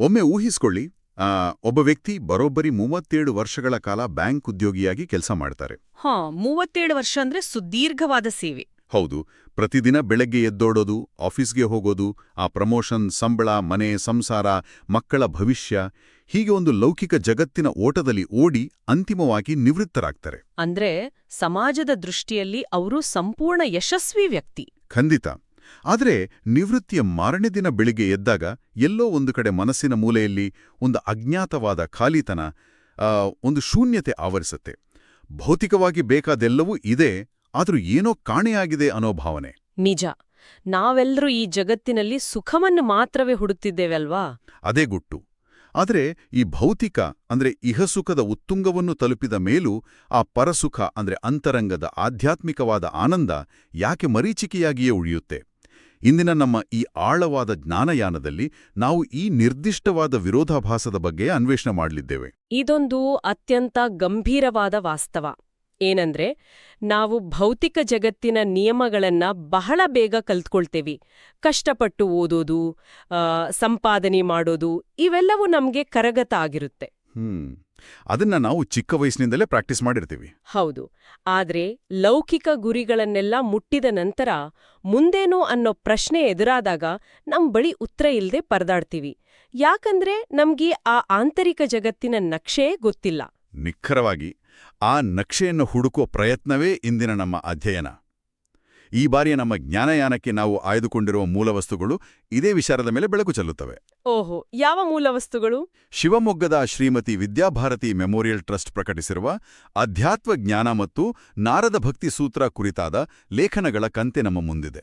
ಒಮ್ಮೆ ಊಹಿಸ್ಕೊಳ್ಳಿ, ಒಬ್ಬ ವ್ಯಕ್ತಿ ಬರೋಬ್ಬರಿ 37 ವರ್ಷಗಳ ಕಾಲ ಬ್ಯಾಂಕ್ ಉದ್ಯೋಗಿಯಾಗಿ ಕೆಲಸ ಮಾಡ್ತಾರೆ. 37 ವರ್ಷ ಅಂದ್ರೆ ಸುದೀರ್ಘವಾದ ಸೇವೆ. ಹೌದು. ಪ್ರತಿದಿನ ಬೆಳಗ್ಗೆ ಎದ್ದೋಡೋದು, ಆಫೀಸ್ಗೆ ಹೋಗೋದು, ಆ ಪ್ರಮೋಷನ್, ಸಂಬಳ, ಮನೆ, ಸಂಸಾರ, ಮಕ್ಕಳ ಭವಿಷ್ಯ, ಹೀಗೆ ಒಂದು ಲೌಕಿಕ ಜಗತ್ತಿನ ಓಟದಲ್ಲಿ ಓಡಿ ಅಂತಿಮವಾಗಿ ನಿವೃತ್ತರಾಗ್ತಾರೆ. ಅಂದ್ರೆ ಸಮಾಜದ ದೃಷ್ಟಿಯಲ್ಲಿ ಅವರು ಸಂಪೂರ್ಣ ಯಶಸ್ವಿ ವ್ಯಕ್ತಿ. ಖಂಡಿತ. ಆದರೆ ನಿವೃತ್ತಿಯ ಮಾರನೇ ದಿನ ಬೆಳಿಗ್ಗೆ ಎದ್ದಾಗ ಎಲ್ಲೋ ಒಂದು ಕಡೆ ಮನಸ್ಸಿನ ಮೂಲೆಯಲ್ಲಿ ಒಂದು ಅಜ್ಞಾತವಾದ ಖಾಲಿತನ, ಒಂದು ಶೂನ್ಯತೆ ಆವರಿಸುತ್ತೆ. ಭೌತಿಕವಾಗಿ ಬೇಕಾದೆಲ್ಲವೂ ಇದೆ, ಆದರೂ ಏನೋ ಕಾಣೆಯಾಗಿದೆ ಅನ್ನೋ ಭಾವನೆ. ನಿಜ. ನಾವೆಲ್ಲರೂ ಈ ಜಗತ್ತಿನಲ್ಲಿ ಸುಖವನ್ನು ಮಾತ್ರವೇ ಹುಡುಕ್ತಿದ್ದೇವಲ್ವಾ? ಅದೇ ಗುಟ್ಟು. ಆದರೆ ಈ ಭೌತಿಕ ಅಂದ್ರೆ ಇಹಸುಖದ ಉತ್ತುಂಗವನ್ನು ತಲುಪಿದ ಮೇಲೂ ಆ ಪರಸುಖ ಅಂದ್ರೆ ಅಂತರಂಗದ ಆಧ್ಯಾತ್ಮಿಕವಾದ ಆನಂದ ಯಾಕೆ ಮರೀಚಿಕೆಯಾಗಿಯೇ ಉಳಿಯುತ್ತೆ? ಇಂದಿನ ನಮ್ಮ ಈ ಆಳವಾದ ಜ್ಞಾನಯಾನದಲ್ಲಿ ನಾವು ಈ ನಿರ್ದಿಷ್ಟವಾದ ವಿರೋಧಾಭಾಸದ ಬಗ್ಗೆ ಅನ್ವೇಷಣೆ ಮಾಡಲಿದ್ದೇವೆ. ಇದೊಂದು ಅತ್ಯಂತ ಗಂಭೀರವಾದ ವಾಸ್ತವ. ಏನಂದ್ರೆ, ನಾವು ಭೌತಿಕ ಜಗತ್ತಿನ ನಿಯಮಗಳನ್ನ ಬಹಳ ಬೇಗ ಕಲ್ತ್ಕೊಳ್ತೇವಿ. ಕಷ್ಟಪಟ್ಟು ಓದೋದು, ಸಂಪಾದನೆ ಮಾಡೋದು, ಇವೆಲ್ಲವೂ ನಮ್ಗೆ ಕರಗತ ಆಗಿರುತ್ತೆ. ಅದನ್ನ ನಾವು ಚಿಕ್ಕ ವಯಸ್ಸಿನಿಂದಲೇ ಪ್ರಾಕ್ಟೀಸ್ ಮಾಡಿರ್ತೀವಿ. ಹೌದು. ಆದ್ರೆ ಲೌಕಿಕ ಗುರಿಗಳನ್ನೆಲ್ಲ ಮುಟ್ಟಿದ ನಂತರ ಮುಂದೇನೋ ಅನ್ನೋ ಪ್ರಶ್ನೆ ಎದುರಾದಾಗ ನಮ್ ಬಳಿ ಉತ್ತರ ಇಲ್ದೆ ಪರದಾಡ್ತೀವಿ. ಯಾಕಂದ್ರೆ ನಮ್ಗೆ ಆ ಆಂತರಿಕ ಜಗತ್ತಿನ ನಕ್ಷೆ ಗೊತ್ತಿಲ್ಲ. ನಿಖರವಾಗಿ ಆ ನಕ್ಷೆಯನ್ನು ಹುಡುಕೋ ಪ್ರಯತ್ನವೇ ಇಂದಿನ ನಮ್ಮ ಅಧ್ಯಯನ. ಈ ಬಾರಿಯ ನಮ್ಮ ಜ್ಞಾನಯಾನಕ್ಕೆ ನಾವು ಆಯ್ದುಕೊಂಡಿರುವ ಮೂಲವಸ್ತುಗಳು ಇದೇ ವಿಚಾರದ ಮೇಲೆ ಬೆಳಕು ಚೆಲ್ಲುತ್ತವೆ. ಓಹೋ, ಯಾವ ಮೂಲವಸ್ತುಗಳು? ಶಿವಮೊಗ್ಗದ ಶ್ರೀಮತಿ ವಿದ್ಯಾಭಾರತಿ ಮೆಮೋರಿಯಲ್ ಟ್ರಸ್ಟ್ ಪ್ರಕಟಿಸಿರುವ ಅಧ್ಯಾತ್ಮ ಜ್ಞಾನ ಮತ್ತು ನಾರದ ಭಕ್ತಿ ಸೂತ್ರ ಕುರಿತಾದ ಲೇಖನಗಳ ಕಂತೆ ನಮ್ಮ ಮುಂದಿದೆ.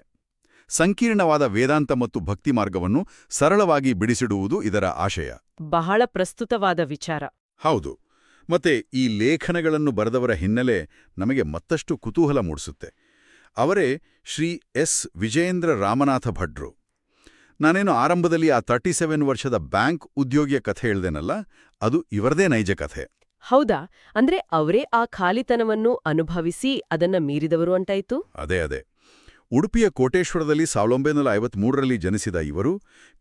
ಸಂಕೀರ್ಣವಾದ ವೇದಾಂತ ಮತ್ತು ಭಕ್ತಿ ಮಾರ್ಗವನ್ನು ಸರಳವಾಗಿ ಬಿಡಿಸಿಡುವುದು ಇದರ ಆಶಯ. ಬಹಳ ಪ್ರಸ್ತುತವಾದ ವಿಚಾರ. ಹೌದು. ಮತ್ತೆ ಈ ಲೇಖನಗಳನ್ನು ಬರೆದವರ ಹಿನ್ನೆಲೆ ನಮಗೆ ಮತ್ತಷ್ಟು ಕುತೂಹಲ ಮೂಡಿಸುತ್ತೆ. ಅವರೇ ಶ್ರೀ ಎಸ್ ವಿಜಯೇಂದ್ರ ರಾಮನಾಥ ಭಟ್ರು. ನಾನೇನು ಆರಂಭದಲ್ಲಿ ಆ 37 ವರ್ಷದ ಬ್ಯಾಂಕ್ ಉದ್ಯೋಗಿಯ ಕಥೆ ಹೇಳ್ದೇನಲ್ಲ, ಅದು ಇವರದೇ ನೈಜ ಕಥೆ. ಹೌದಾ? ಅಂದ್ರೆ ಅವರೇ ಆ ಖಾಲಿತನವನ್ನು ಅನುಭವಿಸಿ ಅದನ್ನ ಮೀರಿದವರು ಅಂತಾಯ್ತು? ಅದೇ. ಉಡುಪಿಯ ಕೋಟೇಶ್ವರದಲ್ಲಿ 1953ರಲ್ಲಿ ಜನಿಸಿದ ಇವರು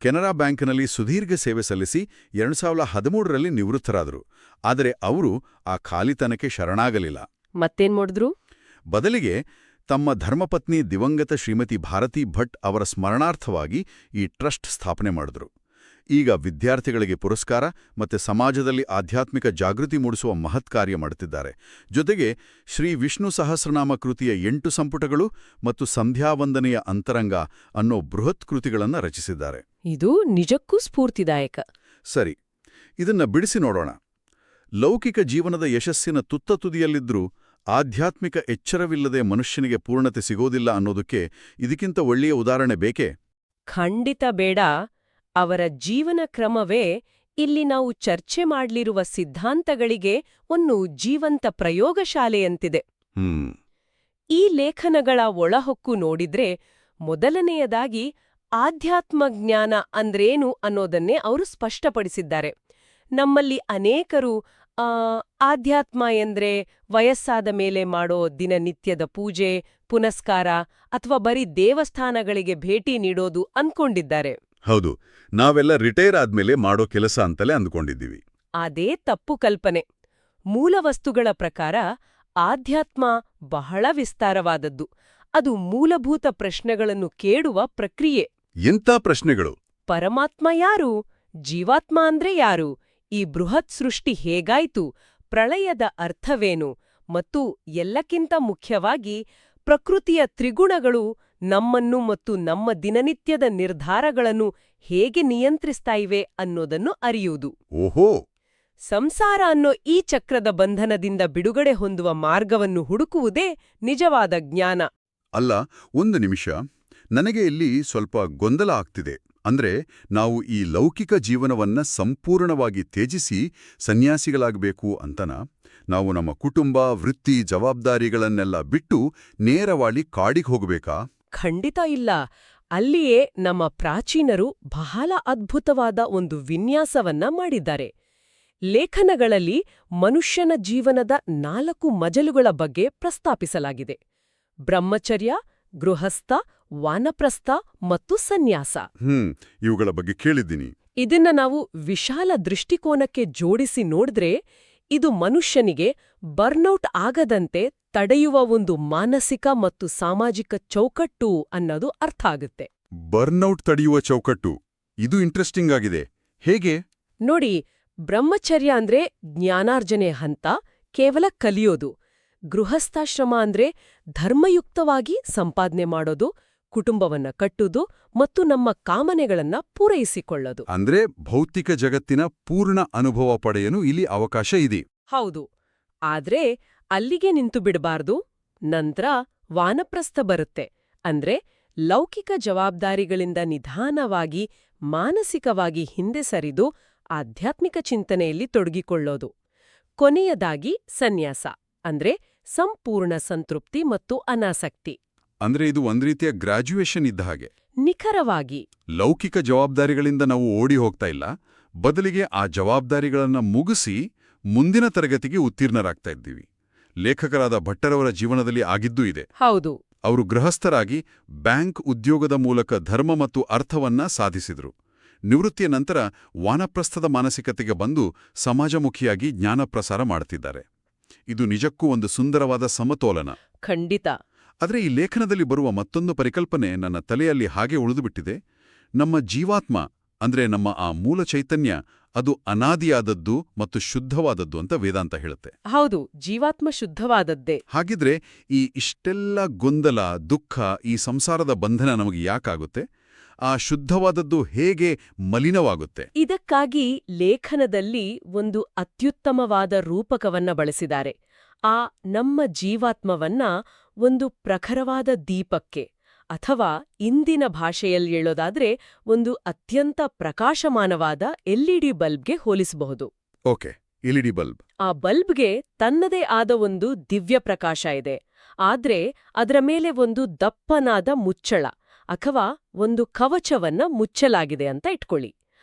ಕೆನರಾ ಬ್ಯಾಂಕ್ನಲ್ಲಿ ಸುದೀರ್ಘ ಸೇವೆ ಸಲ್ಲಿಸಿ 2013ರಲ್ಲಿ ನಿವೃತ್ತರಾದರು. ಆದರೆ ಅವರು ಆ ಖಾಲಿತನಕ್ಕೆ ಶರಣಾಗಲಿಲ್ಲ. ಮತ್ತೇನ್ ಮಾಡಿದ್ರು? ಬದಲಿಗೆ ತಮ್ಮ ಧರ್ಮಪತ್ನಿ ದಿವಂಗತ ಶ್ರೀಮತಿ ಭಾರತಿ ಭಟ್ ಅವರ ಸ್ಮರಣಾರ್ಥವಾಗಿ ಈ ಟ್ರಸ್ಟ್ ಸ್ಥಾಪನೆ ಮಾಡಿದ್ರು. ಈಗ ವಿದ್ಯಾರ್ಥಿಗಳಿಗೆ ಪುರಸ್ಕಾರ ಮತ್ತೆ ಸಮಾಜದಲ್ಲಿ ಆಧ್ಯಾತ್ಮಿಕ ಜಾಗೃತಿ ಮೂಡಿಸುವ ಮಹತ್ ಕಾರ್ಯ ಮಾಡುತ್ತಿದ್ದಾರೆ. ಜೊತೆಗೆ ಶ್ರೀ ವಿಷ್ಣು ಸಹಸ್ರನಾಮ ಕೃತಿಯ 8 ಸಂಪುಟಗಳು ಮತ್ತು ಸಂಧ್ಯಾವಂದನೆಯ ಅಂತರಂಗ ಅನ್ನೋ ಬೃಹತ್ ಕೃತಿಗಳನ್ನು ರಚಿಸಿದ್ದಾರೆ. ಇದು ನಿಜಕ್ಕೂ ಸ್ಫೂರ್ತಿದಾಯಕ. ಸರಿ, ಇದನ್ನ ಬಿಡಿಸಿ ನೋಡೋಣ. ಲೌಕಿಕ ಜೀವನದ ಯಶಸ್ಸಿನ ತುತ್ತ ತುದಿಯಲ್ಲಿದ್ರೂ ಆಧ್ಯಾತ್ಮಿಕ ಎಚ್ಚರವಿಲ್ಲದೆ ಮನುಷ್ಯನಿಗೆ ಪೂರ್ಣತೆ ಸಿಗೋದಿಲ್ಲ ಅನ್ನೋದಕ್ಕೆ ಇದಕ್ಕಿಂತ ಒಳ್ಳೆಯ ಉದಾಹರಣೆ ಬೇಕೇ? ಖಂಡಿತ ಬೇಡ. ಅವರ ಜೀವನ ಕ್ರಮವೇ ಇಲ್ಲಿ ನಾವು ಚರ್ಚೆ ಮಾಡ್ಲಿರುವ ಸಿದ್ಧಾಂತಗಳಿಗೆ ಒಂದು ಜೀವಂತ ಪ್ರಯೋಗಶಾಲೆಯಂತಿದೆ. ಈ ಲೇಖನಗಳ ಒಳಹೊಕ್ಕು ನೋಡಿದ್ರೆ ಮೊದಲನೆಯದಾಗಿ ಆಧ್ಯಾತ್ಮ ಜ್ಞಾನ ಅಂದ್ರೇನು ಅನ್ನೋದನ್ನೇ ಅವರು ಸ್ಪಷ್ಟಪಡಿಸಿದ್ದಾರೆ. ನಮ್ಮಲ್ಲಿ ಅನೇಕರು ಆಧ್ಯಾತ್ಮ ಎಂದ್ರೆ ವಯಸ್ಸಾದ ಮೇಲೆ ಮಾಡೋ ದಿನನಿತ್ಯದ ಪೂಜೆ, ಪುನಸ್ಕಾರ ಅಥವಾ ಬರೀ ದೇವಸ್ಥಾನಗಳಿಗೆ ಭೇಟಿ ನೀಡೋದು ಅನ್ಕೊಂಡಿದ್ದಾರೆ. ಹೌದು, ನಾವೆಲ್ಲ ರಿಟೈರ್ ಆದ್ಮೇಲೆ ಮಾಡೋ ಕೆಲಸ ಅಂತಲೇ ಅಂದ್ಕೊಂಡಿದ್ದೀವಿ. ಅದೇ ತಪ್ಪು ಕಲ್ಪನೆ. ಮೂಲವಸ್ತುಗಳ ಪ್ರಕಾರ ಆಧ್ಯಾತ್ಮ ಬಹಳ ವಿಸ್ತಾರವಾದದ್ದು. ಅದು ಮೂಲಭೂತ ಪ್ರಶ್ನೆಗಳನ್ನು ಕೇಳುವ ಪ್ರಕ್ರಿಯೆ. ಎಂಥ ಪ್ರಶ್ನೆಗಳು? ಪರಮಾತ್ಮ ಯಾರು? ಜೀವಾತ್ಮ ಅಂದ್ರೆ ಯಾರು? ಈ ಬೃಹತ್ ಸೃಷ್ಟಿ ಹೇಗಾಯ್ತು? ಪ್ರಳಯದ ಅರ್ಥವೇನು? ಮತ್ತು ಎಲ್ಲಕ್ಕಿಂತ ಮುಖ್ಯವಾಗಿ ಪ್ರಕೃತಿಯ ತ್ರಿಗುಣಗಳು ನಮ್ಮನ್ನು ಮತ್ತು ನಮ್ಮ ದಿನನಿತ್ಯದ ನಿರ್ಧಾರಗಳನ್ನು ಹೇಗೆ ನಿಯಂತ್ರಿಸ್ತಾ ಇವೆ ಅನ್ನೋದನ್ನು ಅರಿಯುವುದು. ಓಹೋ! ಸಂಸಾರ ಅನ್ನೋ ಈ ಚಕ್ರದ ಬಂಧನದಿಂದ ಬಿಡುಗಡೆ ಹೊಂದುವ ಮಾರ್ಗವನ್ನು ಹುಡುಕುವುದೇ ನಿಜವಾದ ಜ್ಞಾನ. ಅಲ್ಲ, ಒಂದು ನಿಮಿಷ, ನನಗೆ ಇಲ್ಲಿ ಸ್ವಲ್ಪ ಗೊಂದಲ ಆಗ್ತಿದೆ. ಅಂದ್ರೆ ನಾವು ಈ ಲೌಕಿಕ ಜೀವನವನ್ನ ಸಂಪೂರ್ಣವಾಗಿ ತ್ಯಜಿಸಿ ಸನ್ಯಾಸಿಗಳಾಗಬೇಕು ಅಂತನಾ? ನಾವು ನಮ್ಮ ಕುಟುಂಬ, ವೃತ್ತಿ, ಜವಾಬ್ದಾರಿಗಳನ್ನೆಲ್ಲ ಬಿಟ್ಟು ನೇರವಾಗಿ ಕಾಡಿಗೆ ಹೋಗಬೇಕಾ? ಖಂಡಿತ ಇಲ್ಲ. ಅಲ್ಲಿಯೇ ನಮ್ಮ ಪ್ರಾಚೀನರು ಬಹಳ ಅದ್ಭುತವಾದ ಒಂದು ವಿನ್ಯಾಸವನ್ನ ಮಾಡಿದ್ದಾರೆ. ಲೇಖನಗಳಲ್ಲಿ ಮನುಷ್ಯನ ಜೀವನದ 4 ಮಜಲುಗಳ ಬಗ್ಗೆ ಪ್ರಸ್ತಾಪಿಸಲಾಗಿದೆ: ಬ್ರಹ್ಮಚರ್ಯ, ಗೃಹಸ್ಥ, ವಾನಪ್ರಸ್ಥ ಮತ್ತು ಸನ್ಯಾಸ. ಇವುಗಳ ಬಗ್ಗೆ ಕೇಳಿದ್ದೀನಿ. ಇದನ್ನ ನಾವು ವಿಶಾಲ ದೃಷ್ಟಿಕೋನಕ್ಕೆ ಜೋಡಿಸಿ ನೋಡಿದ್ರೆ ಇದು ಮನುಷ್ಯನಿಗೆ ಬರ್ನೌಟ್ ಆಗದಂತೆ ತಡೆಯುವ ಒಂದು ಮಾನಸಿಕ ಮತ್ತು ಸಾಮಾಜಿಕ ಚೌಕಟ್ಟು ಅನ್ನೋದು ಅರ್ಥ ಆಗುತ್ತೆ. ಬರ್ನ್ಔಟ್ ತಡೆಯುವ ಚೌಕಟ್ಟು ಇದು ಇಂಟ್ರೆಸ್ಟಿಂಗ್ ಆಗಿದೆ. ಹೇಗೆ? ನೋಡಿ, ಬ್ರಹ್ಮಚರ್ಯ ಅಂದ್ರೆ ಜ್ಞಾನಾರ್ಜನೆ ಹಂತ, ಕೇವಲ ಕಲಿಯೋದು. ಗೃಹಸ್ಥಾಶ್ರಮ ಅಂದ್ರೆ ಧರ್ಮಯುಕ್ತವಾಗಿ ಸಂಪಾದನೆ ಮಾಡೋದು, ಕುಟುಂಬವನ್ನ ಕಟ್ಟುದು ಮತ್ತು ನಮ್ಮ ಕಾಮನೆಗಳನ್ನ ಪೂರೈಸಿಕೊಳ್ಳೋದು. ಅಂದ್ರೆ ಭೌತಿಕ ಜಗತ್ತಿನ ಪೂರ್ಣ ಅನುಭವ ಪಡೆಯಲು ಇಲ್ಲಿ ಅವಕಾಶ ಇದೆ. ಹೌದು. ಆದ್ರೆ ಅಲ್ಲಿಗೆ ನಿಂತು ಬಿಡಬಾರ್ದು. ನಂತರ ವಾನಪ್ರಸ್ಥ ಬರುತ್ತೆ. ಅಂದ್ರೆ ಲೌಕಿಕ ಜವಾಬ್ದಾರಿಗಳಿಂದ ನಿಧಾನವಾಗಿ ಮಾನಸಿಕವಾಗಿ ಹಿಂದೆ ಸರಿದು ಆಧ್ಯಾತ್ಮಿಕ ಚಿಂತನೆಯಲ್ಲಿ ತೊಡಗಿಕೊಳ್ಳೋದು. ಕೊನೆಯದಾಗಿ ಸನ್ಯಾಸ ಅಂದ್ರೆ ಸಂಪೂರ್ಣ ಸಂತೃಪ್ತಿ ಮತ್ತು ಅನಾಸಕ್ತಿ. ಅಂದ್ರೆ ಇದು ಒಂದ್ ರೀತಿಯ ಗ್ರಾಜ್ಯುಯೇಷನ್ ಇದ್ದ ಹಾಗೆ. ನಿಖರವಾಗಿ. ಲೌಕಿಕ ಜವಾಬ್ದಾರಿಗಳಿಂದ ನಾವು ಓಡಿ ಹೋಗ್ತಾ ಇಲ್ಲ, ಬದಲಿಗೆ ಆ ಜವಾಬ್ದಾರಿಗಳನ್ನ ಮುಗಿಸಿ ಮುಂದಿನ ತರಗತಿಗೆ ಉತ್ತೀರ್ಣರಾಗ್ತಾ ಇದ್ದೀವಿ. ಲೇಖಕರಾದ ಭಟ್ಟರವರ ಜೀವನದಲ್ಲಿ ಆಗಿದ್ದೂ ಇದೆ. ಹೌದು. ಅವರು ಗೃಹಸ್ಥರಾಗಿ ಬ್ಯಾಂಕ್ ಉದ್ಯೋಗದ ಮೂಲಕ ಧರ್ಮ ಮತ್ತು ಅರ್ಥವನ್ನ ಸಾಧಿಸಿದರು. ನಿವೃತ್ತಿಯ ನಂತರ ವಾನಪ್ರಸ್ಥದ ಮಾನಸಿಕತೆಗೆ ಬಂದು ಸಮಾಜಮುಖಿಯಾಗಿ ಜ್ಞಾನ ಪ್ರಸಾರ ಮಾಡ್ತಿದ್ದಾರೆ. ಇದು ನಿಜಕ್ಕೂ ಒಂದು ಸುಂದರವಾದ ಸಮತೋಲನ. ಖಂಡಿತ. ಆದರೆ ಈ ಲೇಖನದಲ್ಲಿ ಬರುವ ಮತ್ತೊಂದು ಪರಿಕಲ್ಪನೆ ನನ್ನ ತಲೆಯಲ್ಲಿ ಹಾಗೆ ಉಳಿದುಬಿಟ್ಟಿದೆ. ನಮ್ಮ ಜೀವಾತ್ಮ ಅಂದ್ರೆ ನಮ್ಮ ಆ ಮೂಲ ಚೈತನ್ಯ ಅದು ಅನಾದಿಯಾದದ್ದು ಮತ್ತು ಶುದ್ಧವಾದದ್ದು ಅಂತ ವೇದಾಂತ ಹೇಳುತ್ತೆ. ಹೌದು, ಜೀವಾತ್ಮ ಶುದ್ಧವಾದದ್ದೇ. ಹಾಗಿದ್ರೆ ಈ ಇಷ್ಟೆಲ್ಲ ಗೊಂದಲ, ದುಃಖ, ಈ ಸಂಸಾರದ ಬಂಧನ ನಮಗೆ ಯಾಕಾಗುತ್ತೆ? ಆ ಶುದ್ಧವಾದದ್ದು ಹೇಗೆ ಮಲಿನವಾಗುತ್ತೆ? ಇದಕ್ಕಾಗಿ ಲೇಖನದಲ್ಲಿ ಒಂದು ಅತ್ಯುತ್ತಮವಾದ ರೂಪಕವನ್ನ ಬಳಸಿದ್ದಾರೆ. ಆ ನಮ್ಮ ಜೀವಾತ್ಮವನ್ನ ಒಂದು ಪ್ರಖರವಾದ ದೀಪಕ್ಕೆ, ಅಥವಾ ಇಂದಿನ ಭಾಷೆಯಲ್ಲಿ ಹೇಳೋದಾದ್ರೆ ಒಂದು ಅತ್ಯಂತ ಪ್ರಕಾಶಮಾನವಾದ ಎಲ್ಇಡಿ ಬಲ್ಬ್ಗೆ ಹೋಲಿಸಬಹುದು. Okay, LED bulb. ಆ ಬಲ್ಬ್ಗೆ ತನ್ನದೇ ಆದ ಒಂದು ದಿವ್ಯ ಪ್ರಕಾಶ ಇದೆ. ಆದ್ರೆ ಅದರ ಮೇಲೆ ಒಂದು ದಪ್ಪನಾದ ಮುಚ್ಚಳ ಅಥವಾ ಒಂದು ಕವಚವನ್ನ ಮುಚ್ಚಲಾಗಿದೆ ಅಂತ ಇಟ್ಕೊಳ್ಳಿ.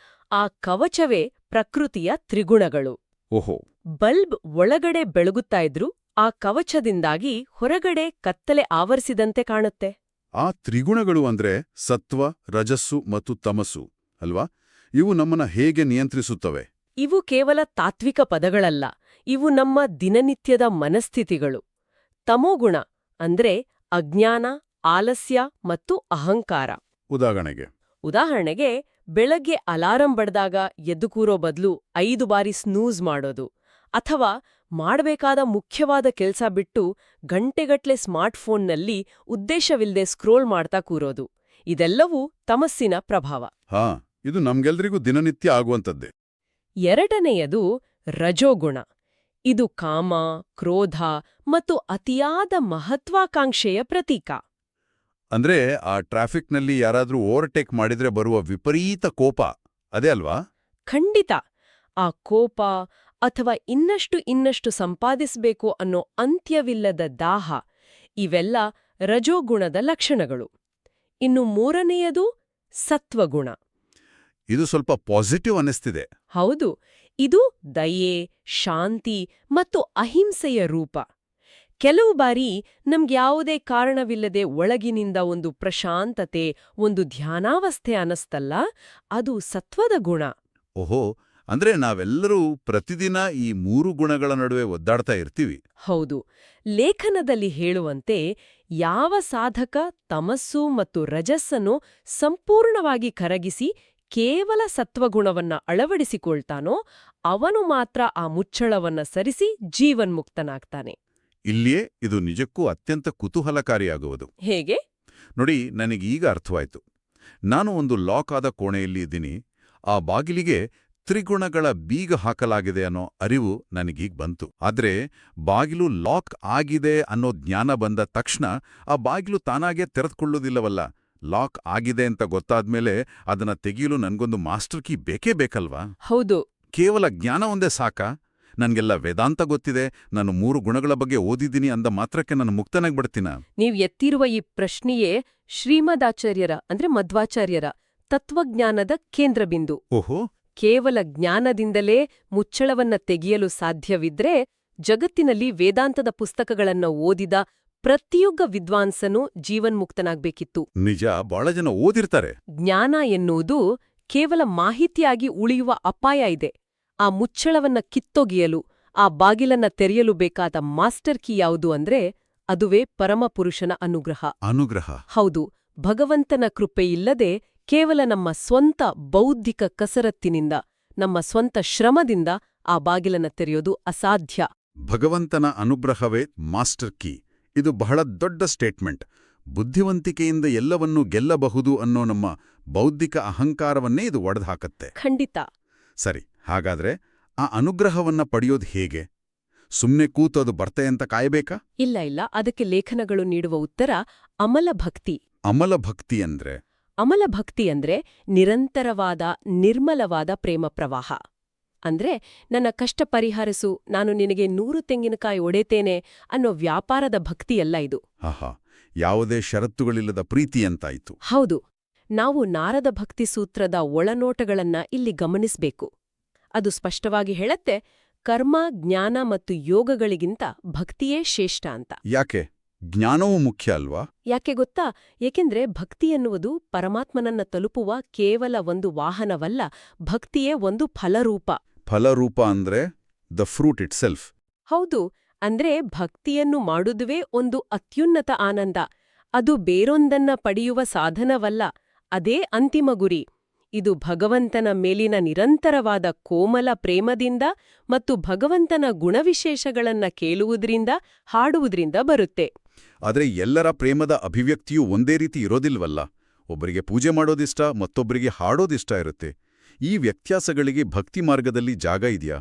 ಆ ಕವಚವೇ ಪ್ರಕೃತಿಯ ತ್ರಿಗುಣಗಳು. ಓಹೋ. ಬಲ್ಬ್ ಒಳಗಡೆ ಬೆಳಗುತ್ತಾ ಇದ್ರೂ ಆ ಕವಚದಿಂದಾಗಿ ಹೊರಗಡೆ ಕತ್ತಲೆ ಆವರಿಸಿದಂತೆ ಕಾಣುತ್ತೆ. ಆ ತ್ರಿಗುಣಗಳು ಅಂದ್ರೆ ಸತ್ವ, ರಜಸ್ಸು ಮತ್ತು ತಮಸ್ಸು ಅಲ್ವಾ? ಇವು ನಮ್ಮನ್ನ ಹೇಗೆ ನಿಯಂತ್ರಿಸುತ್ತವೆ? ಇವು ಕೇವಲ ತಾತ್ವಿಕ ಪದಗಳಲ್ಲ, ಇವು ನಮ್ಮ ದಿನನಿತ್ಯದ ಮನಸ್ಥಿತಿಗಳು. ತಮೋಗುಣ ಅಂದ್ರೆ ಅಜ್ಞಾನ, ಆಲಸ್ಯ ಮತ್ತು ಅಹಂಕಾರ. ಉದಾಹರಣೆಗೆ ಬೆಳಗ್ಗೆ ಅಲಾರಂ ಬಡ್ದಾಗ ಎದ್ದು ಕೂರೋ ಬದಲು 5 ಬಾರಿ ಸ್ನೂಸ್ ಮಾಡೋದು, ಅಥವಾ ಮಾಡಬೇಕಾದ ಮುಖ್ಯವಾದ ಕೆಲ್ಸ ಬಿಟ್ಟು ಗಂಟೆಗಟ್ಲೆ ಸ್ಮಾರ್ಟ್ಫೋನ್ನಲ್ಲಿ ಉದ್ದೇಶವಿಲ್ಲದೆ ಸ್ಕ್ರೋಲ್ ಮಾಡ್ತಾ ಕೂರೋದು. ಇದೆಲ್ಲವೂ ತಮಸ್ಸಿನ ಪ್ರಭಾವ. ಇದು ನಮ್ಗೆಲ್ರಿಗೂ ದಿನನಿತ್ಯ ಆಗುವಂತದ್ದೇ. ಎರಡನೆಯದು ರಜೋಗುಣ. ಇದು ಕಾಮ, ಕ್ರೋಧ ಮತ್ತು ಅತಿಯಾದ ಮಹತ್ವಾಕಾಂಕ್ಷೆಯ ಪ್ರತೀಕ. ಅಂದ್ರೆ ಆ ಟ್ರಾಫಿಕ್ನಲ್ಲಿ ಯಾರಾದ್ರೂ ಓವರ್ಟೇಕ್ ಮಾಡಿದ್ರೆ ಬರುವ ವಿಪರೀತ ಕೋಪ ಅದೇ ಅಲ್ವಾ? ಖಂಡಿತ. ಆ ಕೋಪ ಅಥವಾ ಇನ್ನಷ್ಟು ಸಂಪಾದಿಸಬೇಕು ಅನ್ನೋ ಅಂತ್ಯವಿಲ್ಲದ ದಾಹ, ಇವೆಲ್ಲ ರಜೋಗುಣದ ಲಕ್ಷಣಗಳು. ಇನ್ನು ಮೂರನೆಯದು ಸತ್ವಗುಣ. ಇದು ಸ್ವಲ್ಪ ಪಾಸಿಟಿವ್ ಅನ್ನಿಸ್ತಿದೆ. ಹೌದು, ಇದು ದಯೆ, ಶಾಂತಿ ಮತ್ತು ಅಹಿಂಸೆಯ ರೂಪ. ಕೆಲವು ಬಾರಿ ನಮ್ಗ್ಯಾವುದೇ ಕಾರಣವಿಲ್ಲದೆ ಒಳಗಿನಿಂದ ಒಂದು ಪ್ರಶಾಂತತೆ, ಒಂದು ಧ್ಯಾನಾವಸ್ಥೆ ಅನ್ನಿಸ್ತಲ್ಲ, ಅದು ಸತ್ವದ ಗುಣ. ಓಹೋ, ಅಂದ್ರೆ ನಾವೆಲ್ಲರೂ ಪ್ರತಿದಿನ ಈ 3 ಗುಣಗಳ ನಡುವೆ ಒದ್ದಾಡ್ತಾ ಇರ್ತೀವಿ. ಹೌದು. ಲೇಖನದಲ್ಲಿ ಹೇಳುವಂತೆ ಯಾವ ಸಾಧಕ ತಮಸ್ಸು ಮತ್ತು ರಜಸ್ಸನ್ನು ಸಂಪೂರ್ಣವಾಗಿ ಕರಗಿಸಿ ಕೇವಲ ಸತ್ವಗುಣವನ್ನ ಅಳವಡಿಸಿಕೊಳ್ತಾನೋ ಅವನು ಮಾತ್ರ ಆ ಮುಚ್ಚಳವನ್ನ ಸರಿಸಿ ಜೀವನ್ಮುಕ್ತನಾಗ್ತಾನೆ. ಇಲ್ಲಿಯೇ ಇದು ನಿಜಕ್ಕೂ ಅತ್ಯಂತ ಕುತೂಹಲಕಾರಿಯಾಗುವುದು. ಹೇಗೆ? ನೋಡಿ, ನನಗೀಗ ಅರ್ಥವಾಯ್ತು. ನಾನು ಒಂದು ಲಾಕ್ ಆದ ಕೋಣೆಯಲ್ಲಿ ಇದ್ದೀನಿ. ಆ ಬಾಗಿಲಿಗೆ ತ್ರಿಗುಣಗಳ ಬೀಗ ಹಾಕಲಾಗಿದೆ ಅನ್ನೋ ಅರಿವು ನನಗೀಗ ಬಂತು. ಆದ್ರೆ ಬಾಗಿಲು ಲಾಕ್ ಆಗಿದೆ ಅನ್ನೋ ಜ್ಞಾನ ಬಂದ ತಕ್ಷಣ ಆ ಬಾಗಿಲು ತಾನಾಗೆ ತೆರೆದುಕೊಳ್ಳೋದಿಲ್ಲವಲ್ಲ. ಲಾಕ್ ಆಗಿದೆ ಅಂತ ಗೊತ್ತಾದ್ಮೇಲೆ ಅದನ್ನ ತೆಗೆಯಲು ನನ್ಗೊಂದು ಮಾಸ್ಟರ್ ಕೀ ಬೇಕೇ ಬೇಕಲ್ವಾ? ಹೌದು. ಕೇವಲ ಜ್ಞಾನ ಒಂದೇ ಸಾಕಾ? ನನ್ಗೆಲ್ಲ ವೇದಾಂತ ಗೊತ್ತಿದೆ, ನಾನು 3 ಗುಣಗಳ ಬಗ್ಗೆ ಓದಿದ್ದೀನಿ ಅಂದ ಮಾತ್ರಕ್ಕೆ ನಾನು ಮುಕ್ತನಾಗ್ಬಿಡ್ತೀನ? ನೀವ್ ಎತ್ತಿರುವ ಈ ಪ್ರಶ್ನೆಯೇ ಶ್ರೀಮದಾಚಾರ್ಯರ ಅಂದ್ರೆ ಮಧ್ವಾಚಾರ್ಯರ ತತ್ವಜ್ಞಾನದ ಕೇಂದ್ರಬಿಂದು. ಓಹೋ. ಕೇವಲ ಜ್ಞಾನದಿಂದಲೇ ಮುಚ್ಚಳವನ್ನ ತೆಗೆಯಲು ಸಾಧ್ಯವಿದ್ರೆ ಜಗತ್ತಿನಲ್ಲಿ ವೇದಾಂತದ ಪುಸ್ತಕಗಳನ್ನ ಓದಿದ ಪ್ರತಿಯೊಬ್ಬ ವಿದ್ವಾಂಸನೂ ಜೀವನ್ಮುಕ್ತನಾಗ್ಬೇಕಿತ್ತು. ನಿಜ, ಬಹಳ ಜನ ಓದಿರ್ತಾರೆ. ಜ್ಞಾನ ಎನ್ನುವುದು ಕೇವಲ ಮಾಹಿತಿಯಾಗಿ ಉಳಿಯುವ ಅಪಾಯ ಇದೆ. ಆ ಮುಚ್ಚಳವನ್ನ ಕಿತ್ತೊಗೆಯಲು, ಆ ಬಾಗಿಲನ್ನ ತೆರೆಯಲು ಬೇಕಾದ ಮಾಸ್ಟರ್ ಕೀ ಯಾವುದು ಅಂದ್ರೆ ಅದುವೇ ಪರಮಪುರುಷನ ಅನುಗ್ರಹ. ಅನುಗ್ರಹ. ಹೌದು, ಭಗವಂತನ ಕೃಪೆಯಿಲ್ಲದೆ ಕೇವಲ ನಮ್ಮ ಸ್ವಂತ ಬೌದ್ಧಿಕ ಕಸರತ್ತಿನಿಂದ, ನಮ್ಮ ಸ್ವಂತ ಶ್ರಮದಿಂದ ಆ ಬಾಗಿಲನ್ನ ತೆರೆಯೋದು ಅಸಾಧ್ಯ. ಭಗವಂತನ ಅನುಗ್ರಹವೇ ಮಾಸ್ಟರ್ ಕೀ. ಇದು ಬಹಳ ದೊಡ್ಡ ಸ್ಟೇಟ್ಮೆಂಟ್. ಬುದ್ಧಿವಂತಿಕೆಯಿಂದ ಎಲ್ಲವನ್ನೂ ಗೆಲ್ಲಬಹುದು ಅನ್ನೋ ನಮ್ಮ ಬೌದ್ಧಿಕ ಅಹಂಕಾರವನ್ನೇ ಇದು ಒಡೆದ್ಹಾಕತ್ತೆ. ಖಂಡಿತ. ಸರಿ, ಹಾಗಾದ್ರೆ ಆ ಅನುಗ್ರಹವನ್ನ ಪಡೆಯೋದು ಹೇಗೆ? ಸುಮ್ನೆ ಕೂತು ಅದು ಬರ್ತೆ ಅಂತ ಕಾಯಬೇಕಾ? ಇಲ್ಲ, ಅದಕ್ಕೆ ಲೇಖನಗಳು ನೀಡುವ ಉತ್ತರ ಅಮಲ ಭಕ್ತಿ. ಅಮಲ ಭಕ್ತಿ ಅಂದ್ರೆ? ಅಮಲ ಭಕ್ತಿ ಅಂದ್ರೆ ನಿರಂತರವಾದ, ನಿರ್ಮಲವಾದ ಪ್ರೇಮ ಪ್ರವಾಹ. ಅಂದ್ರೆ ನನ್ನ ಕಷ್ಟ ಪರಿಹರಿಸು, ನಾನು ನಿನಗೆ 100 ತೆಂಗಿನಕಾಯಿ ಒಡೆತೇನೆ ಅನ್ನೋ ವ್ಯಾಪಾರದ ಭಕ್ತಿಯಲ್ಲ ಇದು. ಆಹಾ, ಯಾವುದೇ ಷರತ್ತುಗಳಿಲ್ಲದ ಪ್ರೀತಿ ಅಂತಾಯ್ತು. ಹೌದು. ನಾವು ನಾರದ ಭಕ್ತಿ ಸೂತ್ರದ ಒಳನೋಟಗಳನ್ನ ಇಲ್ಲಿ ಗಮನಿಸ್ಬೇಕು. ಅದು ಸ್ಪಷ್ಟವಾಗಿ ಹೇಳತ್ತೆ, ಕರ್ಮ, ಜ್ಞಾನ ಮತ್ತು ಯೋಗಗಳಿಗಿಂತ ಭಕ್ತಿಯೇ ಶ್ರೇಷ್ಠ ಅಂತ. ಯಾಕೆ? ಜ್ಞಾನವೂ ಮುಖ್ಯ ಅಲ್ವಾ? ಯಾಕೆ ಗೊತ್ತಾ? ಏಕೆಂದ್ರೆ ಭಕ್ತಿ ಎನ್ನುವುದು ಪರಮಾತ್ಮನನ್ನ ತಲುಪುವ ಕೇವಲ ಒಂದು ವಾಹನವಲ್ಲ, ಭಕ್ತಿಯೇ ಒಂದು ಫಲರೂಪ. ಫಲರೂಪ ಅಂದ್ರೆ ದ ಫ್ರೂಟ್ ಇಟ್ ಸೆಲ್ಫ್. ಹೌದು. ಅಂದ್ರೆ ಭಕ್ತಿಯನ್ನು ಮಾಡುವುದೇ ಒಂದು ಅತ್ಯುನ್ನತ ಆನಂದ. ಅದು ಬೇರೊಂದನ್ನ ಪಡೆಯುವ ಸಾಧನವಲ್ಲ, ಅದೇ ಅಂತಿಮ ಗುರಿ. ಇದು ಭಗವಂತನ ಮೇಲಿನ ನಿರಂತರವಾದ ಕೋಮಲ ಪ್ರೇಮದಿಂದ ಮತ್ತು ಭಗವಂತನ ಗುಣವಿಶೇಷಗಳನ್ನ ಕೇಳುವುದರಿಂದ, ಹಾಡುವುದರಿಂದ ಬರುತ್ತೆ. ಆದ್ರೆ ಎಲ್ಲರ ಪ್ರೇಮದ ಅಭಿವ್ಯಕ್ತಿಯೂ ಒಂದೇ ರೀತಿ ಇರೋದಿಲ್ವಲ್ಲ. ಒಬ್ಬರಿಗೆ ಪೂಜೆ ಮಾಡೋದಿಷ್ಟ, ಮತ್ತೊಬ್ಬರಿಗೆ ಹಾಡೋದಿಷ್ಟ ಇರುತ್ತೆ. ಈ ವ್ಯತ್ಯಾಸಗಳಿಗೆ ಭಕ್ತಿ ಮಾರ್ಗದಲ್ಲಿ ಜಾಗ ಇದೆಯಾ?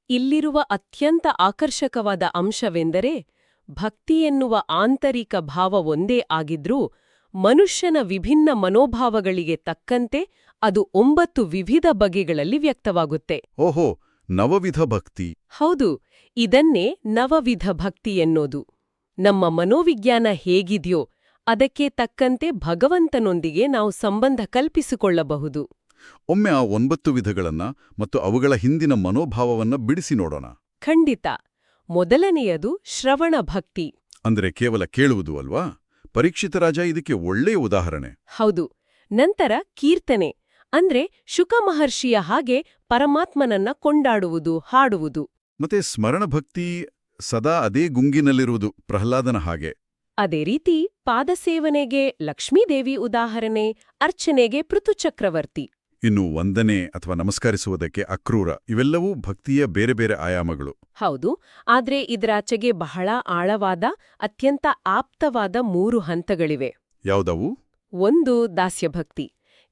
ಇಲ್ಲಿರುವ ಅತ್ಯಂತ ಆಕರ್ಷಕವಾದ ಅಂಶವೆಂದರೆ, ಭಕ್ತಿ ಎನ್ನುವ ಆಂತರಿಕ ಭಾವ ಒಂದೇ ಆಗಿದ್ರೂ ಮನುಷ್ಯನ ವಿಭಿನ್ನ ಮನೋಭಾವಗಳಿಗೆ ತಕ್ಕಂತೆ ಅದು 9 ವಿವಿಧ ಬಗೆಗಳಲ್ಲಿ ವ್ಯಕ್ತವಾಗುತ್ತೆ. ಓಹೋ, ನವವಿಧ ಭಕ್ತಿ. ಹೌದು, ಇದನ್ನೇ ನವವಿಧ ಭಕ್ತಿ ಎನ್ನೋದು. ನಮ್ಮ ಮನೋವಿಜ್ಞಾನ ಹೇಗಿದೆಯೋ ಅದಕ್ಕೆ ತಕ್ಕಂತೆ ಭಗವಂತನೊಂದಿಗೆ ನಾವು ಸಂಬಂಧ ಕಲ್ಪಿಸಿಕೊಳ್ಳಬಹುದು. ಒಮ್ಮೆ ಆ 9 ವಿಧಗಳನ್ನ ಮತ್ತು ಅವುಗಳ ಹಿಂದಿನ ಮನೋಭಾವವನ್ನ ಬಿಡಿಸಿ ನೋಡೋಣ. ಖಂಡಿತ. ಮೊದಲನೆಯದು ಶ್ರವಣ ಭಕ್ತಿ. ಅಂದ್ರೆ ಕೇವಲ ಕೇಳುವುದು ಅಲ್ವಾ? ಪರೀಕ್ಷಿತ ರಾಜ ಇದಕ್ಕೆ ಒಳ್ಳೆಯ ಉದಾಹರಣೆ. ಹೌದು. ನಂತರ ಕೀರ್ತನೆ, ಅಂದ್ರೆ ಶುಕ ಮಹರ್ಷಿಯ ಹಾಗೆ ಪರಮಾತ್ಮನನ್ನ ಕೊಂಡಾಡುವುದು, ಹಾಡುವುದು. ಮತ್ತೆ ಸ್ಮರಣ ಭಕ್ತಿ ಸದಾ ಅದೇ ಗುಂಗಿನಲ್ಲಿರುವುದು, ಪ್ರಹ್ಲಾದನ ಹಾಗೆ. ಅದೇ ರೀತಿ ಪಾದಸೇವನೆಗೆ ಲಕ್ಷ್ಮೀದೇವಿ ಉದಾಹರಣೆ, ಅರ್ಚನೆಗೆ ಪೃಥುಚಕ್ರವರ್ತಿ. ಇನ್ನು ವಂದನೆ ಅಥವಾ ನಮಸ್ಕರಿಸುವುದಕ್ಕೆ ಅಕ್ರೂರ. ಇವೆಲ್ಲವೂ ಭಕ್ತಿಯ ಬೇರೆ ಬೇರೆ ಆಯಾಮಗಳು. ಹೌದು. ಆದ್ರೆ ಇದರಾಚೆಗೆ ಬಹಳ ಆಳವಾದ, ಅತ್ಯಂತ ಆಪ್ತವಾದ 3 ಹಂತಗಳಿವೆ. ಯಾವುದವು? 1. ದಾಸ್ಯಭಕ್ತಿ.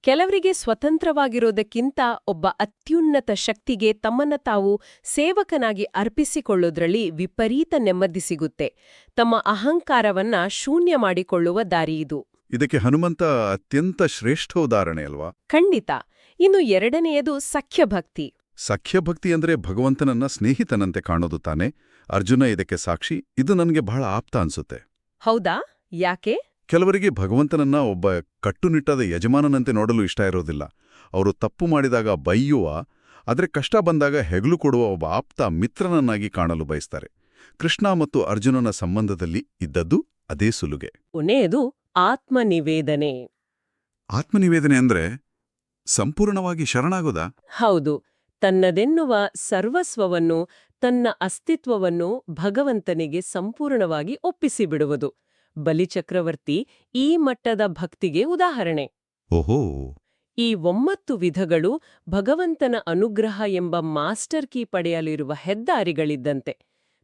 ಕೆಲವರಿಗೆ ಸ್ವತಂತ್ರವಾಗಿರೋದಕ್ಕಿಂತ ಒಬ್ಬ ಅತ್ಯುನ್ನತ ಶಕ್ತಿಗೆ ತಮ್ಮನ್ನ ತಾವು ಸೇವಕನಾಗಿ ಅರ್ಪಿಸಿಕೊಳ್ಳೋದ್ರಲ್ಲಿ ವಿಪರೀತ ನೆಮ್ಮದಿ ಸಿಗುತ್ತೆ. ತಮ್ಮ ಅಹಂಕಾರವನ್ನ ಶೂನ್ಯ ಮಾಡಿಕೊಳ್ಳುವ ದಾರಿಯಿದು. ಇದಕ್ಕೆ ಹನುಮಂತ ಅತ್ಯಂತ ಶ್ರೇಷ್ಠ ಉದಾಹರಣೆ ಅಲ್ವಾ? ಖಂಡಿತ. ಇನ್ನು 2ನೇಯದು ಸಖ್ಯಭಕ್ತಿ. ಸಖ್ಯಭಕ್ತಿ ಅಂದ್ರೆ ಭಗವಂತನನ್ನ ಸ್ನೇಹಿತನಂತೆ ಕಾಣೋದು ತಾನೆ. ಅರ್ಜುನ ಇದಕ್ಕೆ ಸಾಕ್ಷಿ. ಇದು ನನಗೆ ಬಹಳ ಆಪ್ತ ಅನ್ಸುತ್ತೆ. ಹೌದಾ? ಯಾಕೆ? ಕೆಲವರಿಗೆ ಭಗವಂತನನ್ನ ಒಬ್ಬ ಕಟ್ಟುನಿಟ್ಟಾದ ಯಜಮಾನನಂತೆ ನೋಡಲು ಇಷ್ಟ ಇರೋದಿಲ್ಲ. ಅವರು ತಪ್ಪು ಮಾಡಿದಾಗ ಬೈಯುವ, ಆದ್ರೆ ಕಷ್ಟ ಬಂದಾಗ ಹೆಗಲು ಕೊಡುವ ಒಬ್ಬ ಆಪ್ತ ಮಿತ್ರನನ್ನಾಗಿ ಕಾಣಲು ಬಯಸ್ತಾರೆ. ಕೃಷ್ಣ ಮತ್ತು ಅರ್ಜುನನ ಸಂಬಂಧದಲ್ಲಿ ಇದ್ದದ್ದು ಅದೇ ಸುಲುಗೆ. ಕೊನೆಯದು ಆತ್ಮನಿವೇದನೆ. ಆತ್ಮನಿವೇದನೆ ಅಂದ್ರೆ ಸಂಪೂರ್ಣವಾಗಿ ಶರಣಾಗೋದಾ? ಹೌದು. ತನ್ನದೆನ್ನುವ ಸರ್ವಸ್ವವನ್ನು, ತನ್ನ ಅಸ್ತಿತ್ವವನ್ನು ಭಗವಂತನಿಗೆ ಸಂಪೂರ್ಣವಾಗಿ ಒಪ್ಪಿಸಿಬಿಡುವುದು. ಬಲಿಚಕ್ರವರ್ತಿ ಈ ಮಟ್ಟದ ಭಕ್ತಿಗೆ ಉದಾಹರಣೆ. ಓಹೋ. ಈ 9 ವಿಧಗಳು ಭಗವಂತನ ಅನುಗ್ರಹ ಎಂಬ ಮಾಸ್ಟರ್ ಕೀ ಪಡೆಯಲಿರುವ ಹೆದ್ದಾರಿಗಳಿದ್ದಂತೆ.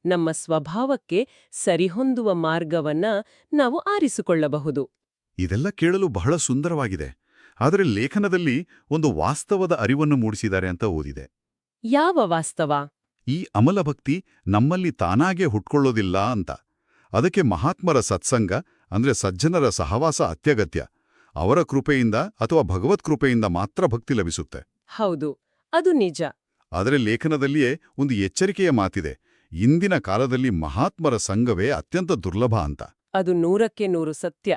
ನಮ್ಮ ಸ್ವಭಾವಕ್ಕೆ ಸರಿಹೊಂದುವ ಮಾರ್ಗವನ್ನ ನಾವು ಆರಿಸಿಕೊಳ್ಳಬಹುದು. ಇದೆಲ್ಲ ಕೇಳಲು ಬಹಳ ಸುಂದರವಾಗಿದೆ. ಆದರೆ ಲೇಖನದಲ್ಲಿ ಒಂದು ವಾಸ್ತವದ ಅರಿವನ್ನು ಮೂಡಿಸಿದ್ದಾರೆ ಅಂತ ಓದಿದೆ. ಯಾವ ವಾಸ್ತವ? ಈ ಅಮಲಭಕ್ತಿ ನಮ್ಮಲ್ಲಿ ತಾನಾಗೇ ಹುಟ್ಕೊಳ್ಳೋದಿಲ್ಲ ಅಂತ. ಅದಕ್ಕೆ ಮಹಾತ್ಮರ ಸತ್ಸಂಗ ಅಂದ್ರೆ ಸಜ್ಜನರ ಸಹವಾಸ ಅತ್ಯಗತ್ಯ. ಅವರ ಕೃಪೆಯಿಂದ ಅಥವಾ ಭಗವತ್ ಕೃಪೆಯಿಂದ ಮಾತ್ರ ಭಕ್ತಿ ಲಭಿಸುತ್ತೆ. ಹೌದು, ಅದು ನಿಜ. ಆದರೆ ಲೇಖನದಲ್ಲಿಯೇ ಒಂದು ಎಚ್ಚರಿಕೆಯ ಮಾತಿದೆ. ಇಂದಿನ ಕಾಲದಲ್ಲಿ ಮಹಾತ್ಮರ ಸಂಘವೇ ಅತ್ಯಂತ ದುರ್ಲಭ ಅಂತ. ಅದು 100ಕ್ಕೆ 100 ಸತ್ಯ.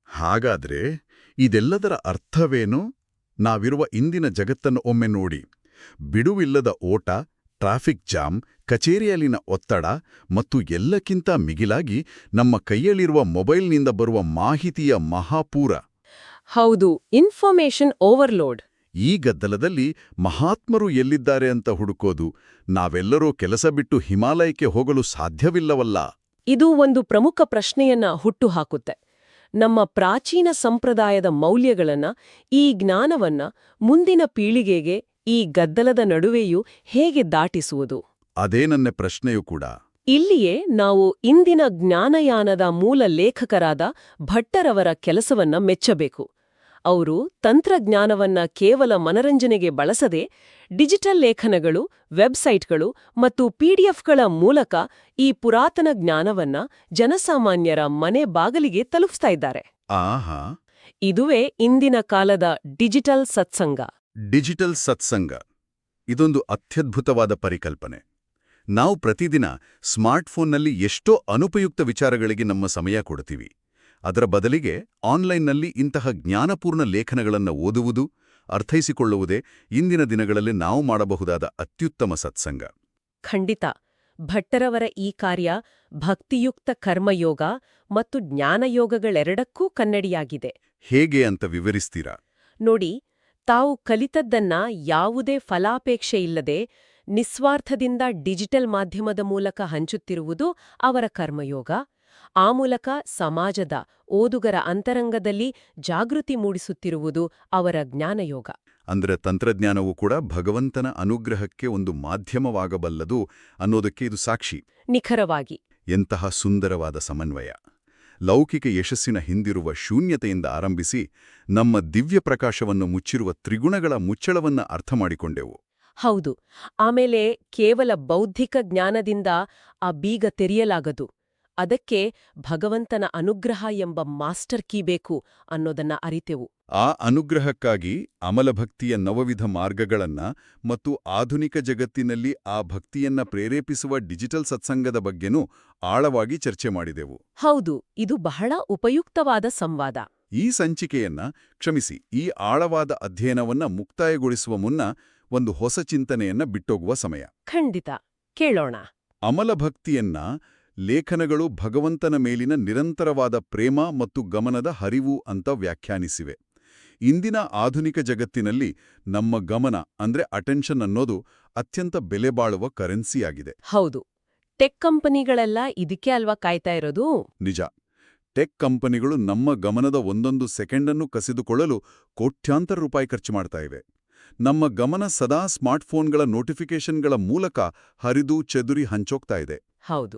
ಹಾಗಾದ್ರೆ ಇದೆಲ್ಲದರ ಅರ್ಥವೇನು? ನಾವಿರುವ ಇಂದಿನ ಜಗತ್ತನ್ನು ಒಮ್ಮೆ ನೋಡಿ. ಬಿಡುವಿಲ್ಲದ ಓಟ, ಟ್ರಾಫಿಕ್ ಜಾಮ್, ಕಚೇರಿಯಲ್ಲಿನ ಒತ್ತಡ ಮತ್ತು ಎಲ್ಲಕ್ಕಿಂತ ಮಿಗಿಲಾಗಿ ನಮ್ಮ ಕೈಯಲ್ಲಿರುವ ಮೊಬೈಲ್ನಿಂದ ಬರುವ ಮಾಹಿತಿಯ ಮಹಾಪೂರ. ಹೌದು, ಇನ್ಫಾರ್ಮೇಷನ್ ಓವರ್ಲೋಡ್. ಈ ಗದ್ದಲದಲ್ಲಿ ಮಹಾತ್ಮರು ಎಲ್ಲಿದ್ದಾರೆ ಅಂತ ಹುಡುಕೋದು, ನಾವೆಲ್ಲರೂ ಕೆಲಸ ಬಿಟ್ಟು ಹಿಮಾಲಯಕ್ಕೆ ಹೋಗಲು ಸಾಧ್ಯವಿಲ್ಲವಲ್ಲ. ಇದು ಒಂದು ಪ್ರಮುಖ ಪ್ರಶ್ನೆಯನ್ನ ಹುಟ್ಟುಹಾಕುತ್ತೆ. ನಮ್ಮ ಪ್ರಾಚೀನ ಸಂಪ್ರದಾಯದ ಮೌಲ್ಯಗಳನ್ನ, ಈ ಜ್ಞಾನವನ್ನ ಮುಂದಿನ ಪೀಳಿಗೆಗೆ ಈ ಗದ್ದಲದ ನಡುವೆಯೂ ಹೇಗೆ ದಾಟಿಸುವುದು? ಅದೇ ನನ್ನ ಪ್ರಶ್ನೆಯೂ ಕೂಡ. ಇಲ್ಲಿಯೇ ನಾವು ಇಂದಿನ ಜ್ಞಾನಯಾನದ ಮೂಲ ಲೇಖಕರಾದ ಭಟ್ಟರವರ ಕೆಲಸವನ್ನ ಮೆಚ್ಚಬೇಕು. ಅವರು ತಂತ್ರಜ್ಞಾನವನ್ನ ಕೇವಲ ಮನರಂಜನೆಗೆ ಬಳಸದೆ ಡಿಜಿಟಲ್ ಲೇಖನಗಳು, ವೆಬ್ಸೈಟ್ಗಳು ಮತ್ತು ಪಿಡಿಎಫ್ಗಳ ಮೂಲಕ ಈ ಪುರಾತನ ಜ್ಞಾನವನ್ನ ಜನಸಾಮಾನ್ಯರ ಮನೆ ಬಾಗಿಲಿಗೆ ತಲುಪಿಸ್ತಾ ಇದ್ದಾರೆ. ಆಹಾ. ಇದುವೇ ಇಂದಿನ ಕಾಲದ ಡಿಜಿಟಲ್ ಸತ್ಸಂಗ. ಡಿಜಿಟಲ್ ಸತ್ಸಂಗ ಇದೊಂದು ಅತ್ಯದ್ಭುತವಾದ ಪರಿಕಲ್ಪನೆ. ನಾವು ಪ್ರತಿದಿನ ಸ್ಮಾರ್ಟ್ಫೋನ್ನಲ್ಲಿ ಎಷ್ಟೋ ಅನುಪಯುಕ್ತ ವಿಚಾರಗಳಿಗೆ ನಮ್ಮ ಸಮಯ ಕೊಡ್ತೀವಿ. ಅದರ ಬದಲಿಗೆ ಆನ್ಲೈನ್ನಲ್ಲಿ ಇಂತಹ ಜ್ಞಾನಪೂರ್ಣ ಲೇಖನಗಳನ್ನು ಓದುವುದು, ಅರ್ಥೈಸಿಕೊಳ್ಳುವುದೇ ಇಂದಿನ ದಿನಗಳಲ್ಲಿ ನಾವು ಮಾಡಬಹುದಾದ ಅತ್ಯುತ್ತಮ ಸತ್ಸಂಗ. ಖಂಡಿತ. ಭಟ್ಟರವರ ಈ ಕಾರ್ಯ ಭಕ್ತಿಯುಕ್ತ ಕರ್ಮಯೋಗ ಮತ್ತು ಜ್ಞಾನಯೋಗಗಳೆರಡಕ್ಕೂ ಕನ್ನಡಿಯಾಗಿದೆ. ಹೇಗೆ ಅಂತ ವಿವರಿಸ್ತೀರಾ? ನೋಡಿ, ತಾವು ಕಲಿತದ್ದನ್ನ ಯಾವುದೇ ಫಲಾಪೇಕ್ಷೆಯಿಲ್ಲದೆ ನಿಸ್ವಾರ್ಥದಿಂದ ಡಿಜಿಟಲ್ ಮಾಧ್ಯಮದ ಮೂಲಕ ಹಂಚುತ್ತಿರುವುದು ಅವರ ಕರ್ಮಯೋಗ. ಆ ಮೂಲಕ ಸಮಾಜದ ಓದುಗರ ಅಂತರಂಗದಲ್ಲಿ ಜಾಗೃತಿ ಮೂಡಿಸುತ್ತಿರುವುದು ಅವರ ಜ್ಞಾನಯೋಗ. ಅಂದ್ರೆ ತಂತ್ರಜ್ಞಾನವೂ ಕೂಡ ಭಗವಂತನ ಅನುಗ್ರಹಕ್ಕೆ ಒಂದು ಮಾಧ್ಯಮವಾಗಬಲ್ಲದು ಅನ್ನೋದಕ್ಕೆ ಇದು ಸಾಕ್ಷಿ. ನಿಖರವಾಗಿ. ಎಂತಹ ಸುಂದರವಾದ ಸಮನ್ವಯ! ಲೌಕಿಕ ಯಶಸ್ಸಿನ ಹಿಂದಿರುವ ಶೂನ್ಯತೆಯಿಂದ ಆರಂಭಿಸಿ ನಮ್ಮ ದಿವ್ಯ ಪ್ರಕಾಶವನ್ನು ಮುಚ್ಚಿರುವ ತ್ರಿಗುಣಗಳ ಮುಚ್ಚಳವನ್ನ ಅರ್ಥಮಾಡಿಕೊಂಡೆವು. ಹೌದು. ಆಮೇಲೆ ಕೇವಲ ಬೌದ್ಧಿಕ ಜ್ಞಾನದಿಂದ ಆ ಬೀಗ ತೆರೆಯಲಾಗದು. ಅದಕ್ಕೆ ಭಗವಂತನ ಅನುಗ್ರಹ ಎಂಬ ಮಾಸ್ಟರ್ ಕೀ ಬೇಕು ಅನ್ನೋದನ್ನ ಅರಿತೆವು. ಆ ಅನುಗ್ರಹಕ್ಕಾಗಿ ಅಮಲಭಕ್ತಿಯ ನವವಿಧ ಮಾರ್ಗಗಳನ್ನ ಮತ್ತು ಆಧುನಿಕ ಜಗತ್ತಿನಲ್ಲಿ ಆ ಭಕ್ತಿಯನ್ನ ಪ್ರೇರೇಪಿಸುವ ಡಿಜಿಟಲ್ ಸತ್ಸಂಗದ ಬಗ್ಗೆನೂ ಆಳವಾಗಿ ಚರ್ಚೆ ಮಾಡಿದೆವು. ಹೌದು, ಇದು ಬಹಳ ಉಪಯುಕ್ತವಾದ ಸಂವಾದ. ಈ ಸಂಚಿಕೆಯನ್ನ ಕ್ಷಮಿಸಿ, ಈ ಆಳವಾದ ಅಧ್ಯಯನವನ್ನ ಮುಕ್ತಾಯಗೊಳಿಸುವ ಮುನ್ನ ಒಂದು ಹೊಸ ಚಿಂತನೆಯನ್ನ ಬಿಟ್ಟೋಗುವ ಸಮಯ. ಖಂಡಿತ. ಕೇಳೋಣ. ಅಮಲಭಕ್ತಿಯನ್ನ ಲೇಖನಗಳು ಭಗವಂತನ ಮೇಲಿನ ನಿರಂತರವಾದ ಪ್ರೇಮ ಮತ್ತು ಗಮನದ ಹರಿವು ಅಂತ ವ್ಯಾಖ್ಯಾನಿಸಿವೆ. ಇಂದಿನ ಆಧುನಿಕ ಜಗತ್ತಿನಲ್ಲಿ ನಮ್ಮ ಗಮನ ಅಂದ್ರೆ ಅಟೆನ್ಷನ್ ಅನ್ನೋದು ಅತ್ಯಂತ ಬೆಲೆಬಾಳುವ ಕರೆನ್ಸಿಯಾಗಿದೆ. ಹೌದು. ಟೆಕ್ ಕಂಪನಿಗಳೆಲ್ಲ ಇದಕ್ಕೆ ಅಲ್ವಾ ಕಾಯ್ತಾ ಇರೋದು? ನಿಜ. ಟೆಕ್ ಕಂಪನಿಗಳು ನಮ್ಮ ಗಮನದ ಒಂದೊಂದು ಸೆಕೆಂಡನ್ನು ಕಸಿದುಕೊಳ್ಳಲು ಕೋಟ್ಯಾಂತರ ರೂಪಾಯಿ ಖರ್ಚು ಮಾಡ್ತಾ ಇವೆ. ನಮ್ಮ ಗಮನ ಸದಾ ಸ್ಮಾರ್ಟ್ಫೋನ್ಗಳ ನೋಟಿಫಿಕೇಷನ್ಗಳ ಮೂಲಕ ಹರಿದು ಚೆದುರಿ ಹಂಚೋಗ್ತಾ ಇದೆ. ಹೌದು.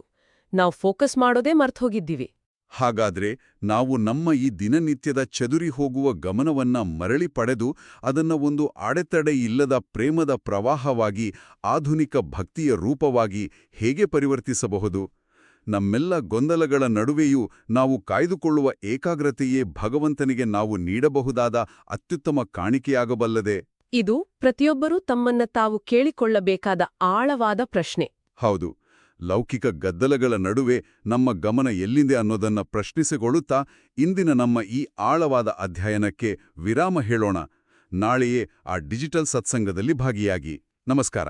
ನಾವು ಫೋಕಸ್ ಮಾಡೋದೇ ಮರ್ತೋಗಿದ್ದೀವಿ. ಹಾಗಾದ್ರೆ ನಾವು ನಮ್ಮ ಈ ದಿನನಿತ್ಯದ ಚೆದುರಿ ಹೋಗುವ ಗಮನವನ್ನ ಮರಳಿ ಪಡೆದು ಅದನ್ನ ಒಂದು ಅಡೆತಡೆಯಿಲ್ಲದ ಪ್ರೇಮದ ಪ್ರವಾಹವಾಗಿ, ಆಧುನಿಕ ಭಕ್ತಿಯ ರೂಪವಾಗಿ ಹೇಗೆ ಪರಿವರ್ತಿಸಬಹುದು? ನಮ್ಮೆಲ್ಲ ಗೊಂದಲಗಳ ನಡುವೆಯೂ ನಾವು ಕಾಯ್ದುಕೊಳ್ಳುವ ಏಕಾಗ್ರತೆಯೇ ಭಗವಂತನಿಗೆ ನಾವು ನೀಡಬಹುದಾದ ಅತ್ಯುತ್ತಮ ಕಾಣಿಕೆಯಾಗಬಲ್ಲದೆ? ಇದು ಪ್ರತಿಯೊಬ್ಬರೂ ತಮ್ಮನ್ನ ತಾವು ಕೇಳಿಕೊಳ್ಳಬೇಕಾದ ಆಳವಾದ ಪ್ರಶ್ನೆ. ಹೌದು. ಲೌಕಿಕ ಗದ್ದಲಗಳ ನಡುವೆ ನಮ್ಮ ಗಮನ ಎಲ್ಲಿದೆ ಅನ್ನೋದನ್ನ ಪ್ರಶ್ನಿಸಿಕೊಳ್ಳುತ್ತಾ ಇಂದಿನ ನಮ್ಮ ಈ ಆಳವಾದ ಅಧ್ಯಯನಕ್ಕೆ ವಿರಾಮ ಹೇಳೋಣ. ನಾಳೆಯೇ ಆ ಡಿಜಿಟಲ್ ಸತ್ಸಂಗದಲ್ಲಿ ಭಾಗಿಯಾಗಿ. ನಮಸ್ಕಾರ.